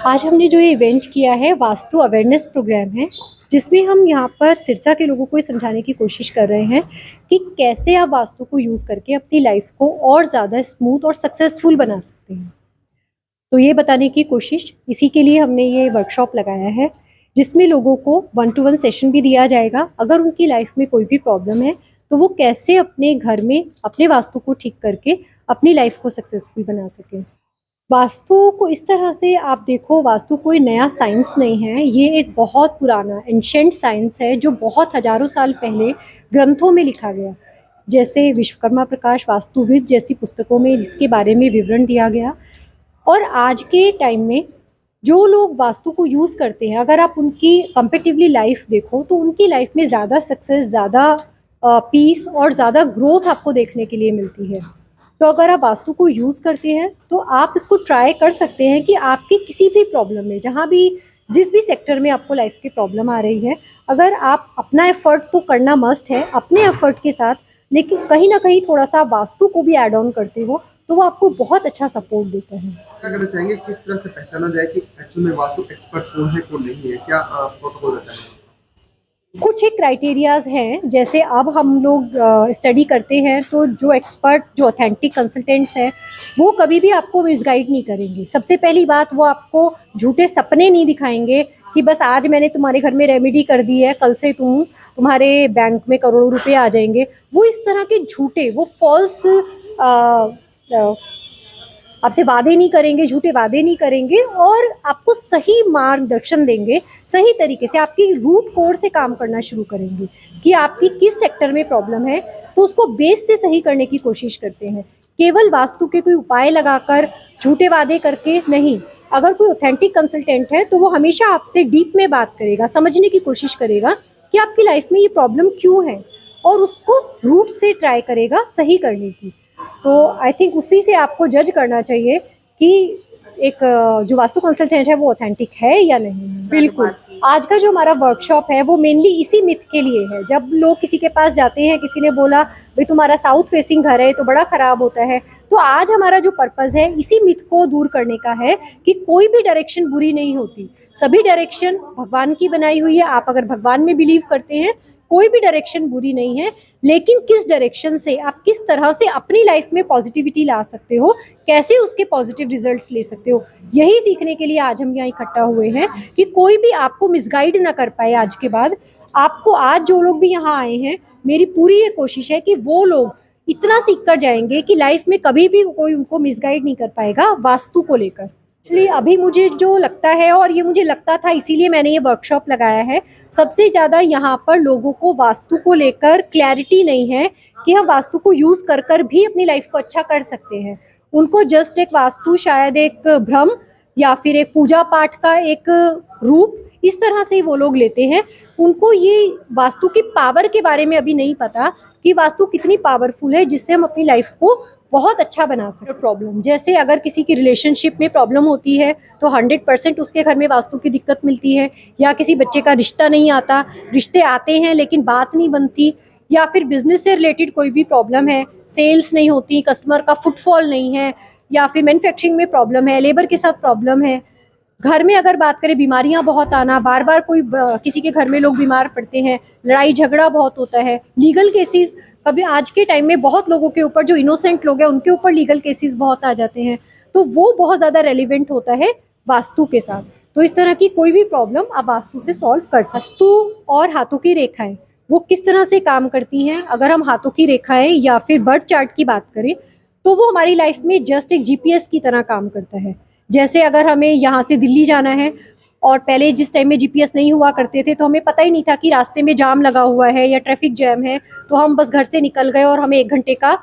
आज हमने जो ये इवेंट किया है वास्तु अवेयरनेस प्रोग्राम है, जिसमें हम यहाँ पर सिरसा के लोगों को ये समझाने की कोशिश कर रहे हैं कि कैसे आप वास्तु को यूज़ करके अपनी लाइफ को और ज़्यादा स्मूथ और सक्सेसफुल बना सकते हैं। तो ये बताने की कोशिश, इसी के लिए हमने ये वर्कशॉप लगाया है, जिसमें लोगों को 1 टू 1 सेशन भी दिया जाएगा। अगर उनकी लाइफ में कोई भी प्रॉब्लम है, तो वो कैसे अपने घर में अपने वास्तु को ठीक करके अपनी लाइफ को सक्सेसफुल बना सकें। वास्तु को इस तरह से आप देखो, वास्तु कोई नया साइंस नहीं है, ये एक बहुत पुराना एंशिएंट साइंस है जो बहुत हज़ारों साल पहले ग्रंथों में लिखा गया। जैसे विश्वकर्मा प्रकाश वास्तुविद जैसी पुस्तकों में इसके बारे में विवरण दिया गया। और आज के टाइम में जो लोग वास्तु को यूज़ करते हैं, अगर आप उनकी कंपैरेटिवली लाइफ देखो तो उनकी लाइफ में ज़्यादा सक्सेस, ज़्यादा पीस और ज़्यादा ग्रोथ आपको देखने के लिए मिलती है। तो अगर आप वास्तु को यूज़ करते हैं तो आप इसको ट्राई कर सकते हैं कि आपकी किसी भी प्रॉब्लम में, जहाँ भी जिस भी सेक्टर में आपको लाइफ की प्रॉब्लम आ रही है, अगर आप अपना एफर्ट तो करना मस्ट है अपने एफर्ट के साथ, लेकिन कहीं ना कहीं थोड़ा सा वास्तु को भी ऐड ऑन करते हो तो वो आपको बहुत अच्छा सपोर्ट देता है। क्या करना चाहेंगे, किस तरह से पहचाना जाए कि एक्चुअल में वास्तु एक्सपर्ट कौन है कौन नहीं है, क्या प्रोटोकॉल रहता है? कुछ एक क्राइटेरियाज हैं, जैसे अब हम लोग स्टडी करते हैं तो जो एक्सपर्ट, जो ऑथेंटिक कंसल्टेंट्स हैं, वो कभी भी आपको मिसगाइड नहीं करेंगे। सबसे पहली बात, वो आपको झूठे सपने नहीं दिखाएंगे कि बस आज मैंने तुम्हारे घर में रेमेडी कर दी है, कल से तुम्हारे बैंक में करोड़ों रुपए आ जाएंगे। वो इस तरह के झूठे, वो फॉल्स आपसे वादे नहीं करेंगे, झूठे वादे नहीं करेंगे और आपको सही मार्गदर्शन देंगे। सही तरीके से आपकी रूट कोड से काम करना शुरू करेंगे कि आपकी किस सेक्टर में प्रॉब्लम है, तो उसको बेस से सही करने की कोशिश करते हैं। केवल वास्तु के कोई उपाय लगाकर, झूठे वादे करके नहीं। अगर कोई ऑथेंटिक कंसल्टेंट है तो वो हमेशा आपसे डीप में बात करेगा, समझने की कोशिश करेगा कि आपकी लाइफ में ये प्रॉब्लम क्यों है और उसको रूट से ट्राई करेगा सही करने की। तो आई थिंक उसी से आपको जज करना चाहिए कि एक जो वास्तु कंसल्टेंट है वो ऑथेंटिक है या नहीं। बिल्कुल, आज का जो हमारा वर्कशॉप है वो मेनली इसी मिथ के लिए है। जब लोग किसी के पास जाते हैं, किसी ने बोला भाई तुम्हारा साउथ फेसिंग घर है तो बड़ा ख़राब होता है, तो आज हमारा जो पर्पज़ है इसी मिथ को दूर करने का है कि कोई भी डायरेक्शन बुरी नहीं होती, सभी डायरेक्शन भगवान की बनाई हुई है। आप अगर भगवान में बिलीव करते हैं, कोई भी डायरेक्शन बुरी नहीं है, लेकिन किस डायरेक्शन से आप किस तरह से अपनी लाइफ में पॉजिटिविटी ला सकते हो, कैसे उसके पॉजिटिव रिजल्ट्स ले सकते हो, यही सीखने के लिए आज हम यहाँ इकट्ठा हुए हैं कि कोई भी आपको मिसगाइड ना कर पाए। आज के बाद आपको, आज जो लोग भी यहाँ आए हैं, मेरी पूरी ये कोशिश है कि वो लोग इतना सीख कर जाएंगे कि लाइफ में कभी भी कोई उनको मिसगाइड नहीं कर पाएगा वास्तु को लेकर। इसलिए अभी मुझे जो लगता है, और ये मुझे लगता था इसीलिए मैंने ये वर्कशॉप लगाया है, सबसे ज़्यादा यहाँ पर लोगों को वास्तु को लेकर क्लैरिटी नहीं है कि हम वास्तु को यूज़ कर कर भी अपनी लाइफ को अच्छा कर सकते हैं। उनको जस्ट एक वास्तु शायद एक भ्रम या फिर एक पूजा पाठ का एक रूप, इस तरह से वो लोग लेते हैं। उनको ये वास्तु की पावर के बारे में अभी नहीं पता कि वास्तु कितनी पावरफुल है, जिससे हम अपनी लाइफ को बहुत अच्छा बना सकते। प्रॉब्लम जैसे अगर किसी की रिलेशनशिप में प्रॉब्लम होती है तो 100% उसके घर में वास्तु की दिक्कत मिलती है, या किसी बच्चे का रिश्ता नहीं आता, रिश्ते आते हैं लेकिन बात नहीं बनती, या फिर बिजनेस से रिलेटेड कोई भी प्रॉब्लम है, सेल्स नहीं होती, कस्टमर का फुटफॉल नहीं है, या फिर मैन्युफैक्चरिंग में प्रॉब्लम है, लेबर के साथ प्रॉब्लम है। घर में अगर बात करें, बीमारियां बहुत आना, बार बार किसी के घर में लोग बीमार पड़ते हैं, लड़ाई झगड़ा बहुत होता है, लीगल केसेस, कभी आज के टाइम में बहुत लोगों के ऊपर, जो इनोसेंट लोग हैं उनके ऊपर लीगल केसेस बहुत आ जाते हैं, तो वो बहुत ज़्यादा रेलिवेंट होता है वास्तु के साथ। तो इस तरह की कोई भी प्रॉब्लम आप वास्तु से सॉल्व कर सकते। वास्तु और हाथों की रेखाएं वो किस तरह से काम करती हैं, अगर हम हाथों की रेखाएं या फिर बर्थ चार्ट की बात करें तो वो हमारी लाइफ में जस्ट एक जीपीएस की तरह काम करता है। जैसे अगर हमें यहाँ से दिल्ली जाना है, और पहले जिस टाइम में जीपीएस नहीं हुआ करते थे तो हमें पता ही नहीं था कि रास्ते में जाम लगा हुआ है या ट्रैफिक जैम है, तो हम बस घर से निकल गए और हमें 1 घंटे का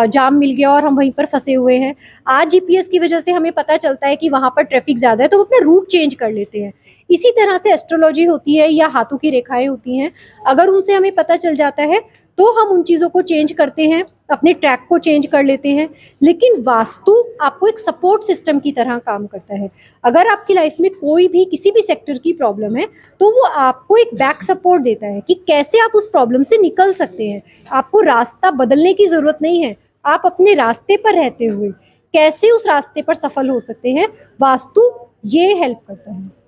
जाम मिल गया और हम वहीं पर फंसे हुए हैं। आज जीपीएस की वजह से हमें पता चलता है कि वहाँ पर ट्रैफिक ज़्यादा है, तो हम अपना रूट चेंज कर लेते हैं। इसी तरह से एस्ट्रोलॉजी होती है या हाथों की रेखाएं होती हैं, अगर उनसे हमें पता चल जाता है तो हम उन चीज़ों को चेंज करते हैं, अपने ट्रैक को चेंज कर लेते हैं। लेकिन वास्तु आपको एक सपोर्ट सिस्टम की तरह काम करता है। अगर आपकी लाइफ में कोई भी किसी भी सेक्टर की प्रॉब्लम है तो वो आपको एक बैक सपोर्ट देता है कि कैसे आप उस प्रॉब्लम से निकल सकते हैं। आपको रास्ता बदलने की ज़रूरत नहीं है, आप अपने रास्ते पर रहते हुए कैसे उस रास्ते पर सफल हो सकते हैं, वास्तु ये हेल्प करता है।